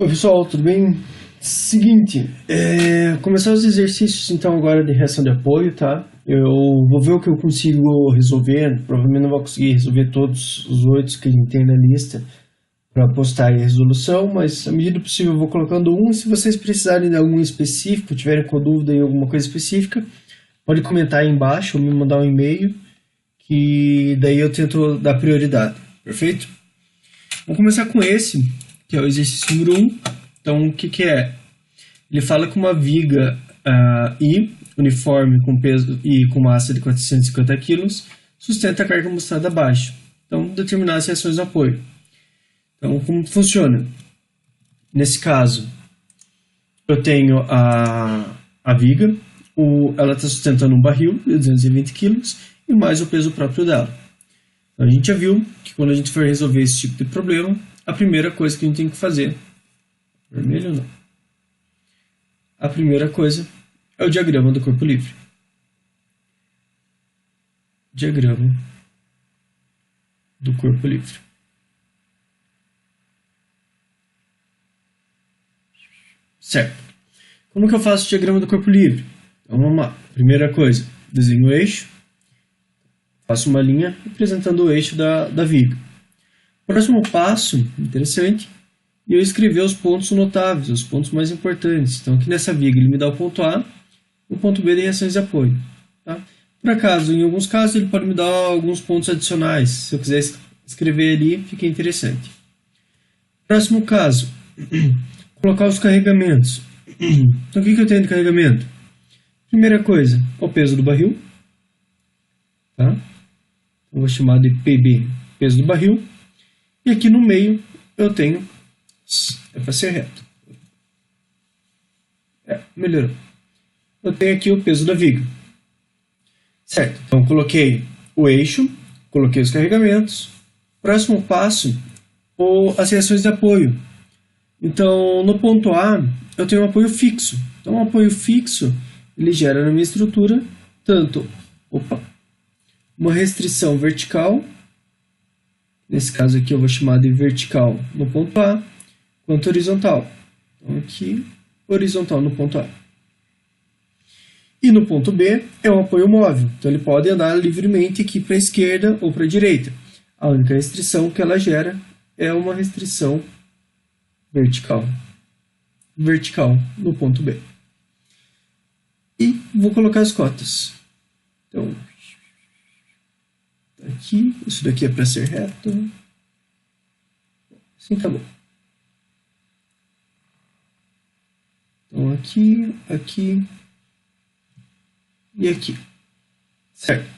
Oi pessoal, tudo bem? Seguinte, começar os exercícios então agora de reação de apoio, tá? Eu vou ver o que eu consigo resolver, provavelmente não vou conseguir resolver todos os 8 que a gente tem na lista para postar aí a resolução, mas à medida do possível eu vou colocando um. Se vocês precisarem de algum específico, tiverem com dúvida em alguma coisa específica, pode comentar aí embaixo ou me mandar um e-mail, que daí eu tento dar prioridade, perfeito? Vamos começar com esse, que é o exercício número 1. Então, o que é? Ele fala que uma viga I, uniforme com peso e com massa de 450 kg, sustenta a carga mostrada abaixo. Então, determinar as reações de apoio. Então, como funciona? Nesse caso, eu tenho a viga, ela está sustentando um barril de 220 kg e mais o peso próprio dela. Então, a gente já viu que quando a gente for resolver esse tipo de problema, a primeira coisa que a gente tem que fazer, vermelho não, a primeira coisa é o diagrama do corpo livre. Diagrama do corpo livre. Certo. Como que eu faço o diagrama do corpo livre? Então vamos lá. Primeira coisa, desenho o eixo, faço uma linha representando o eixo da viga. Próximo passo, interessante, eu escrever os pontos notáveis, os pontos mais importantes. Então aqui nessa viga ele me dá o ponto A e o ponto B de reações de apoio. Tá? Por acaso, em alguns casos ele pode me dar alguns pontos adicionais. Se eu quiser escrever ali, fica interessante. Próximo caso, colocar os carregamentos. Então o que eu tenho de carregamento? Primeira coisa, o peso do barril. Tá? Eu vou chamar de PB, peso do barril. E aqui no meio eu tenho, é para ser reto, melhorou. Eu tenho aqui o peso da viga. Certo, então coloquei o eixo, coloquei os carregamentos. Próximo passo, as reações de apoio. Então no ponto A eu tenho um apoio fixo. Então o apoio fixo ele gera na minha estrutura tanto uma restrição vertical. Nesse caso aqui eu vou chamar de vertical no ponto A, quanto horizontal. Então aqui, horizontal no ponto A. E no ponto B é um apoio móvel. Então ele pode andar livremente aqui para a esquerda ou para a direita. A única restrição que ela gera é uma restrição vertical. Vertical no ponto B. E vou colocar as cotas. Então, aqui, isso daqui é para ser reto. Assim tá bom. Então aqui, aqui e aqui. Certo.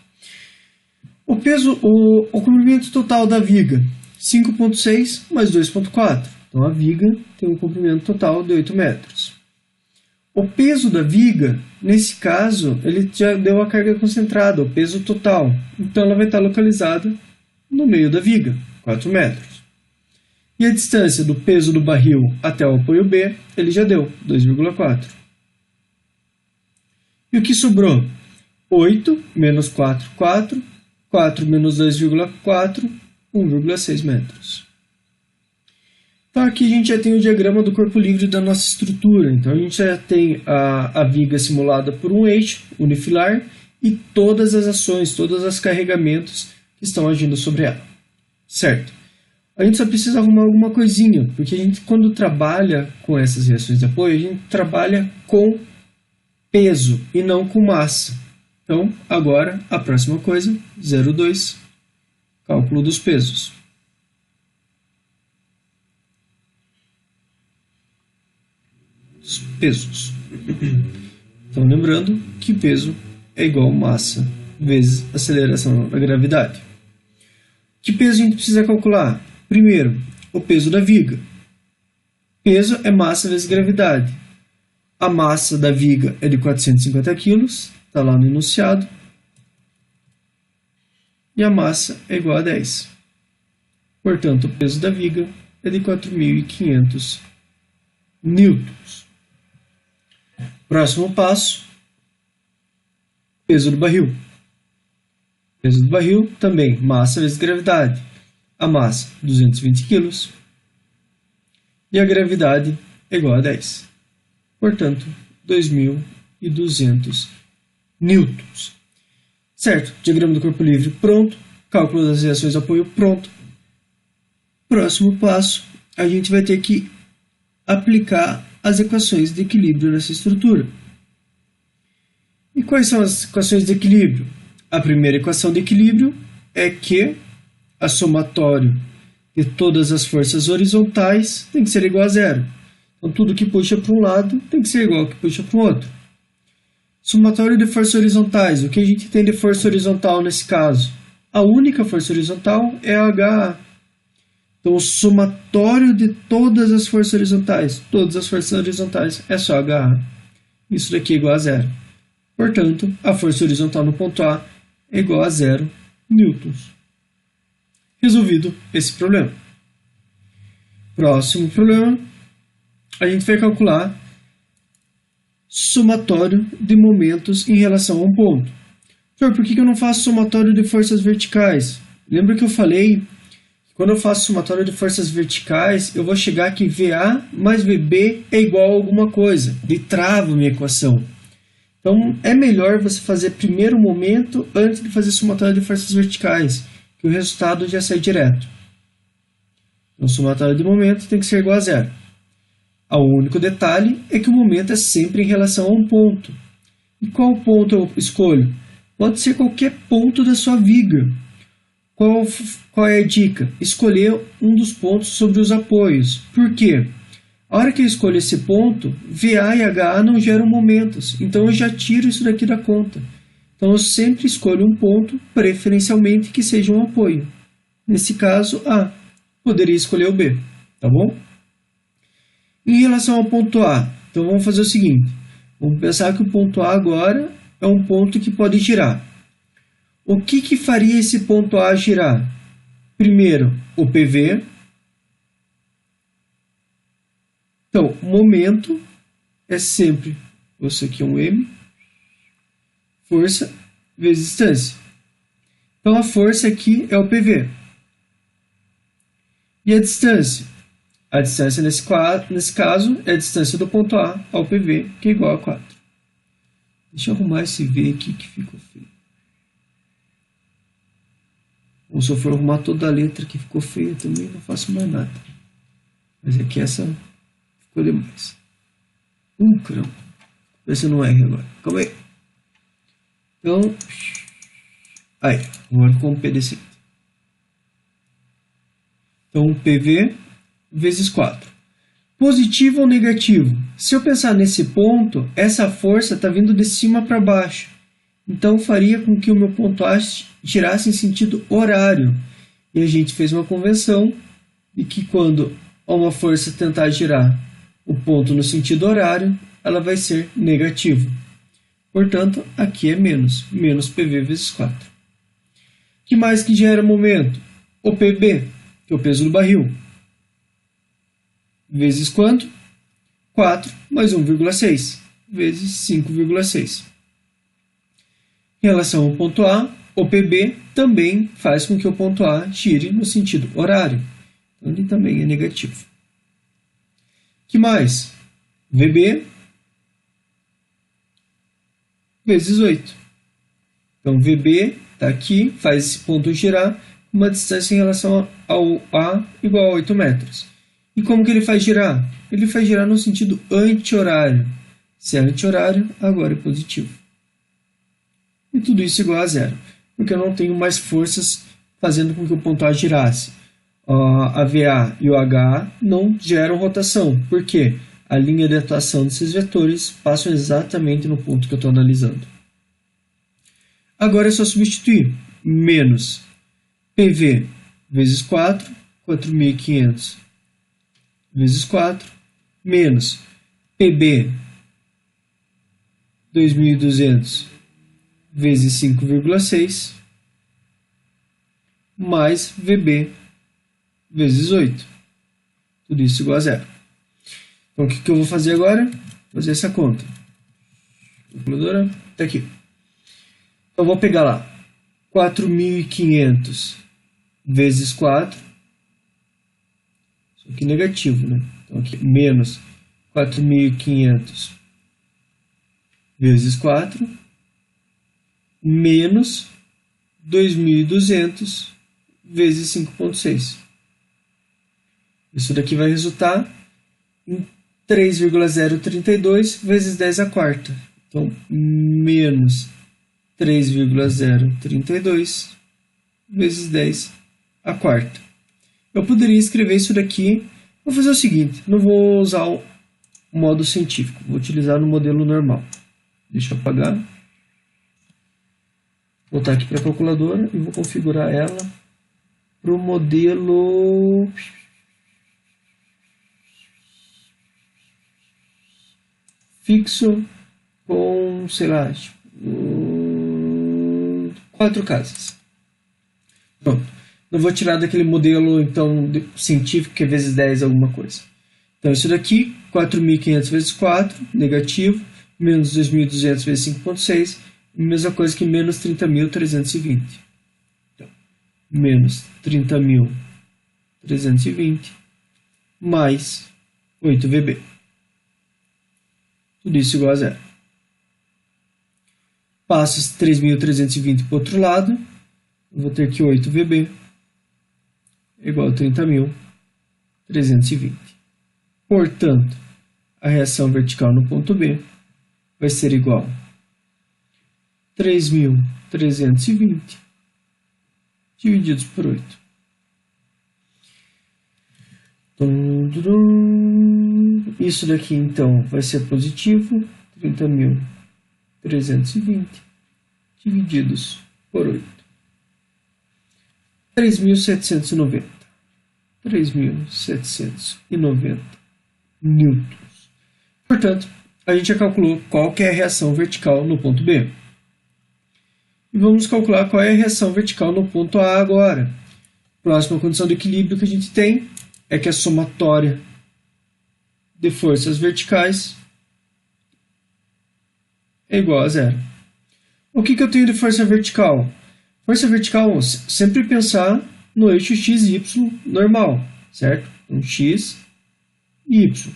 O peso, o comprimento total da viga, 5,6 mais 2,4. Então a viga tem um comprimento total de 8 metros. O peso da viga, nesse caso, ele já deu a carga concentrada, o peso total. Então ela vai estar localizada no meio da viga, 4 metros. E a distância do peso do barril até o apoio B, ele já deu, 2,4. E o que sobrou? 8 menos 4, 4. 4 menos 2,4, 1,6 metros. Então aqui a gente já tem o diagrama do corpo livre da nossa estrutura. Então a gente já tem a viga simulada por um eixo unifilar e todas as ações, todos os carregamentos que estão agindo sobre ela. Certo? A gente só precisa arrumar alguma coisinha, porque a gente quando trabalha com essas reações de apoio, a gente trabalha com peso e não com massa. Então agora a próxima coisa, 0,2, cálculo dos pesos. Pesos. Então, lembrando que peso é igual a massa vezes aceleração da gravidade. Que peso a gente precisa calcular? Primeiro, o peso da viga. Peso é massa vezes gravidade. A massa da viga é de 450 kg, está lá no enunciado. E a massa é igual a 10. Portanto, o peso da viga é de 4.500 newtons. Próximo passo, peso do barril. Peso do barril também, massa vezes gravidade. A massa, 220 kg. e a gravidade é igual a 10. Portanto, 2.200 newtons. Certo, diagrama do corpo livre pronto, cálculo das reações de apoio pronto. Próximo passo, a gente vai ter que aplicar as equações de equilíbrio nessa estrutura. E quais são as equações de equilíbrio? A primeira equação de equilíbrio é que a somatório de todas as forças horizontais tem que ser igual a zero. Então, tudo que puxa para um lado tem que ser igual ao que puxa para o outro. Somatório de forças horizontais. O que a gente tem de força horizontal nesse caso? A única força horizontal é a HA. Então, o somatório de todas as forças horizontais é só HA. Isso daqui é igual a zero. Portanto, a força horizontal no ponto A é igual a 0 newtons. Resolvido esse problema. Próximo problema, a gente vai calcular somatório de momentos em relação a um ponto. Por que eu não faço somatório de forças verticais? Lembra que eu falei que quando eu faço somatório de forças verticais, eu vou chegar que VA mais VB é igual a alguma coisa. E travo minha equação. Então, é melhor você fazer primeiro o momento antes de fazer somatório de forças verticais, que o resultado já sai direto. Então, o somatório de momento tem que ser igual a zero. O único detalhe é que o momento é sempre em relação a um ponto. E qual ponto eu escolho? Pode ser qualquer ponto da sua viga. Qual é a dica? Escolher um dos pontos sobre os apoios. Por quê? A hora que eu escolho esse ponto, VA e HA não geram momentos. Então eu já tiro isso daqui da conta. Então eu sempre escolho um ponto, preferencialmente que seja um apoio. Nesse caso, A. Poderia escolher o B. Tá bom? Em relação ao ponto A, então vamos fazer o seguinte. Vamos pensar que o ponto A agora é um ponto que pode girar. O que faria esse ponto A girar? Primeiro, o PV. Então, momento é sempre, isso aqui é um M, força vezes distância. Então, a força aqui é o PV. E a distância? A distância nesse caso é a distância do ponto A ao PV, que é igual a 4. Deixa eu arrumar esse V aqui que ficou feio. Ou se eu for arrumar toda a letra que ficou feia também, não faço mais nada. Mas aqui essa ficou demais. Crão. Vê se eu não erro agora. Calma aí. Então, aí, agora com o PDC. Então, PV vezes 4. Positivo ou negativo? Se eu pensar nesse ponto, essa força está vindo de cima para baixo. Então, faria com que o meu ponto A girasse em sentido horário. E a gente fez uma convenção de que quando uma força tentar girar o ponto no sentido horário, ela vai ser negativo. Portanto, aqui é menos. Menos PV vezes 4. O que mais que gera momento? O PB, que é o peso do barril. Vezes quanto? 4 mais 1,6 vezes 5,6. Em relação ao ponto A, o PB também faz com que o ponto A gire no sentido horário. Então, ele também é negativo. O que mais? VB vezes 8. Então, VB está aqui, faz esse ponto girar uma distância em relação ao A igual a 8 metros. E como que ele faz girar? Ele faz girar no sentido anti-horário. Se é anti-horário, agora é positivo. E tudo isso igual a zero, porque eu não tenho mais forças fazendo com que o ponto A girasse. A VA e o HA não geram rotação. Por quê? A linha de atuação desses vetores passam exatamente no ponto que eu estou analisando. Agora é só substituir. Menos PV vezes 4, 4.500 vezes 4, menos PB, 2.200 vezes 5,6, mais VB vezes 8. Tudo isso igual a zero. Então, o que eu vou fazer agora? Vou fazer essa conta. Calculadora está aqui. Então, eu vou pegar lá 4.500 vezes 4. Isso aqui é negativo, né? Então aqui, menos 4.500 vezes 4, menos 2.200 vezes 5,6. Isso daqui vai resultar em 3,032 vezes 10 à quarta. Então, menos 3,032 vezes 10 à quarta. Eu poderia escrever isso daqui. Vou fazer o seguinte, não vou usar o modo científico, vou utilizar no modelo normal. Deixa eu apagar. Vou voltar aqui para a calculadora e vou configurar ela para o modelo fixo com, sei lá, 4 casas. Pronto. Não vou tirar daquele modelo então científico que é vezes 10 alguma coisa. Então isso daqui, 4.500 vezes 4, negativo, menos 2.200 vezes 5,6, mesma coisa que menos 30.320. Então, menos 30.320 mais 8 VB. Tudo isso igual a zero. Passo esse 3.320 para o outro lado. Eu vou ter que 8 VB é igual a 30.320. Portanto, a reação vertical no ponto B vai ser igual a 3.320 divididos por 8. Isso daqui então vai ser positivo, 30.320 divididos por 8. 3.790. 3.790 newtons. Portanto, a gente já calculou qual que é a reação vertical no ponto B. E vamos calcular qual é a reação vertical no ponto A agora. Próxima condição de equilíbrio que a gente tem é que a somatória de forças verticais é igual a zero. O que eu tenho de força vertical? Força vertical, sempre pensar no eixo x e y normal, certo? Então, x e y.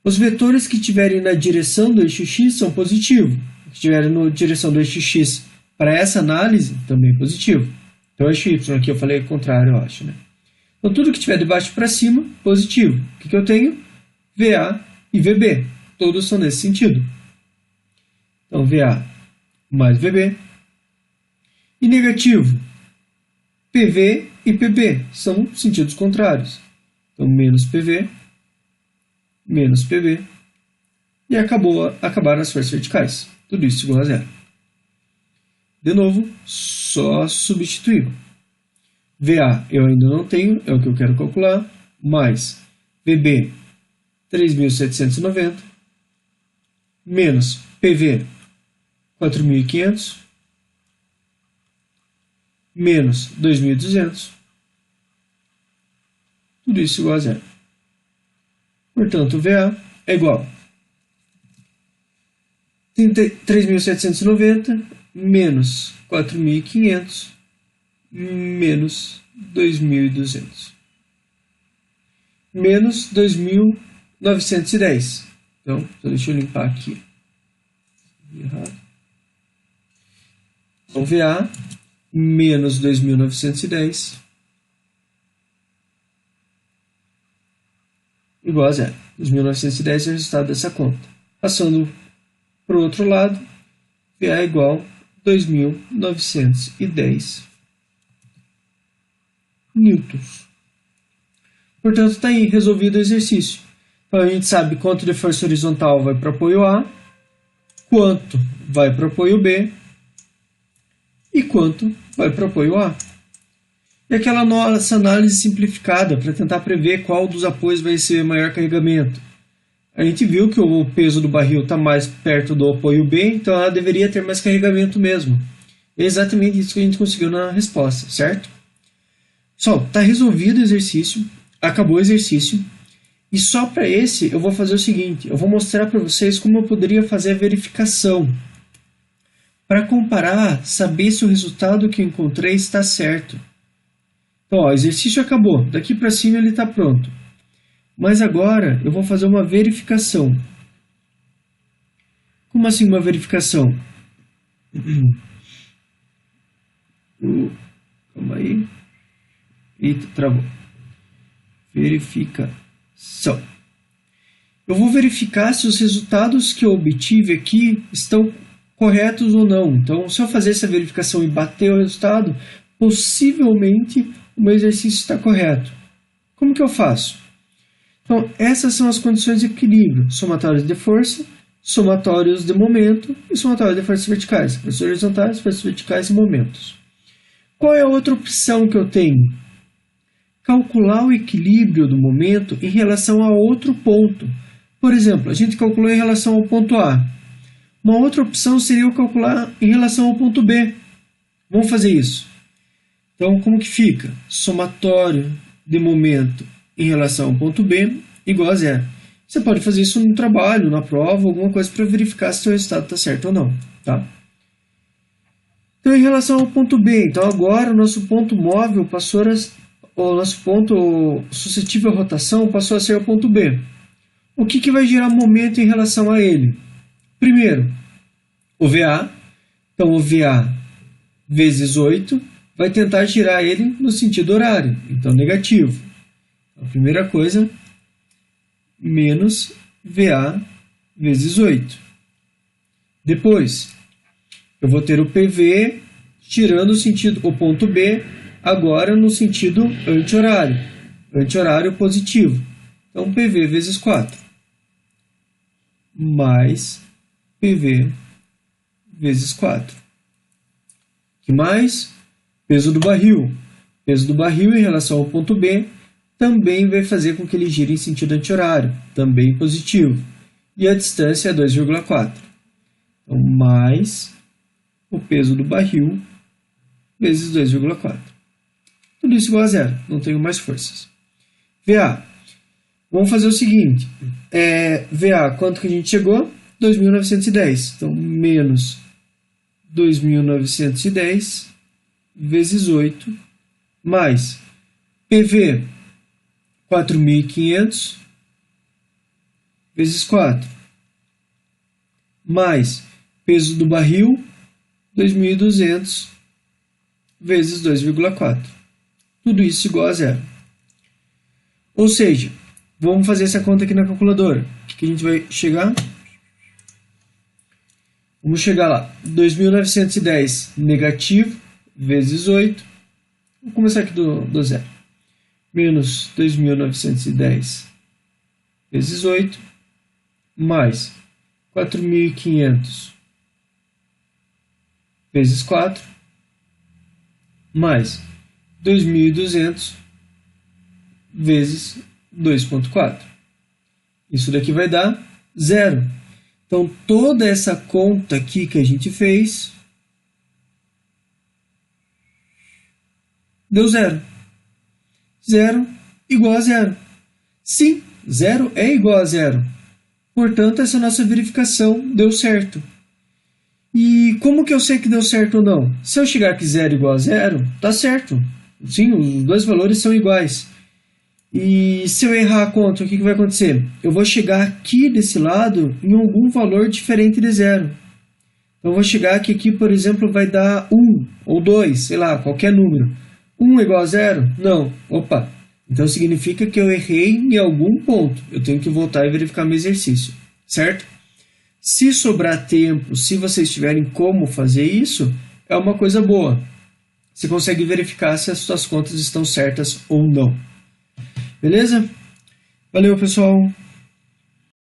Os vetores que estiverem na direção do eixo x são positivos. Os que estiverem na direção do eixo x para essa análise, também positivo. Então, eixo y aqui eu falei o contrário, eu acho, né? Então, tudo que estiver de baixo para cima, positivo. O que eu tenho? VA e VB. Todos são nesse sentido. Então, VA mais VB. E negativo, PV e PB são sentidos contrários. Então, menos PV, menos PB. E acabaram as forças verticais. Tudo isso igual a zero. De novo, só substituir. VA eu ainda não tenho, é o que eu quero calcular. Mais VB, 3.790. Menos PV, 4.500. Menos 2.200. Tudo isso igual a zero. Portanto, VA é igual a 3.790 menos 4.500 menos 2.200. Menos 2.910. Então, deixa eu limpar aqui. Errado. Então, VA menos 2.910 igual a zero. 2.910 é o resultado dessa conta. Passando para o outro lado, VA é igual a 2.910 newtons. Portanto, está aí resolvido o exercício. Então, a gente sabe quanto de força horizontal vai para o apoio A, quanto vai para o apoio B, e quanto vai para o apoio A. E aquela nossa análise simplificada para tentar prever qual dos apoios vai ser maior carregamento. A gente viu que o peso do barril está mais perto do apoio B, então ela deveria ter mais carregamento mesmo. É exatamente isso que a gente conseguiu na resposta, certo? Pessoal, está resolvido o exercício, acabou o exercício. E só para esse eu vou fazer o seguinte, eu vou mostrar para vocês como eu poderia fazer a verificação. Para comparar, saber se o resultado que eu encontrei está certo. Então, ó, o exercício acabou. Daqui para cima ele está pronto. Mas agora eu vou fazer uma verificação. Como assim uma verificação? Calma aí. Eita, travou. Verificação. Eu vou verificar se os resultados que eu obtive aqui estão corretos ou não. Então, se eu fazer essa verificação e bater o resultado, possivelmente o meu exercício está correto. Como que eu faço? Então, essas são as condições de equilíbrio: somatórios de força, somatórios de momento e somatórios de forças verticais, forças horizontais, forças verticais e momentos. Qual é a outra opção que eu tenho? Calcular o equilíbrio do momento em relação a outro ponto. Por exemplo, a gente calculou em relação ao ponto A. Uma outra opção seria eu calcular em relação ao ponto B. Vamos fazer isso. Então, como que fica? Somatório de momento em relação ao ponto B igual a zero. Você pode fazer isso no trabalho, na prova, alguma coisa para verificar se o seu resultado está certo ou não. Tá? Então, em relação ao ponto B, então agora o nosso ponto móvel passou a... O nosso ponto suscetível à rotação passou a ser o ponto B. O que vai gerar momento em relação a ele? Primeiro, o VA. Então, o VA vezes 8 vai tentar girar ele no sentido horário. Então, negativo. A primeira coisa, menos VA vezes 8. Depois, eu vou ter o PV girando o sentido, o ponto B, agora no sentido anti-horário. Anti-horário positivo. Então, PV vezes 4. Mais PV vezes 4. O que mais? Peso do barril. Peso do barril em relação ao ponto B também vai fazer com que ele gire em sentido anti-horário. Também positivo. E a distância é 2,4. Então, mais o peso do barril vezes 2,4. Tudo isso igual a zero, não tenho mais forças. VA. Vamos fazer o seguinte. VA, quanto que a gente chegou? 2.910. Então, menos 2.910 vezes 8, mais PV, 4.500 vezes 4, mais peso do barril, 2.200 vezes 2,4. Tudo isso igual a zero. Ou seja, vamos fazer essa conta aqui na calculadora. O que a gente vai chegar? Vamos chegar lá. 2.910 negativo vezes 8. Vou começar aqui do zero. Menos 2.910 vezes 8. Mais 4.500 vezes 4. Mais 2.200 vezes 2,4. Isso daqui vai dar zero. Então, toda essa conta aqui que a gente fez deu zero. Zero igual a zero. Sim, zero é igual a zero. Portanto, essa nossa verificação deu certo. E como que eu sei que deu certo ou não? Se eu chegar aqui zero igual a zero, tá certo. Sim, os dois valores são iguais. E se eu errar a conta, o que vai acontecer? Eu vou chegar aqui desse lado em algum valor diferente de zero. Então, eu vou chegar que aqui, por exemplo, vai dar 1 ou 2, sei lá, qualquer número. 1 é igual a zero? Não. Opa! Então, significa que eu errei em algum ponto. Eu tenho que voltar e verificar meu exercício. Certo? Se sobrar tempo, se vocês tiverem como fazer isso, é uma coisa boa. Você consegue verificar se as suas contas estão certas ou não. Beleza? Valeu, pessoal!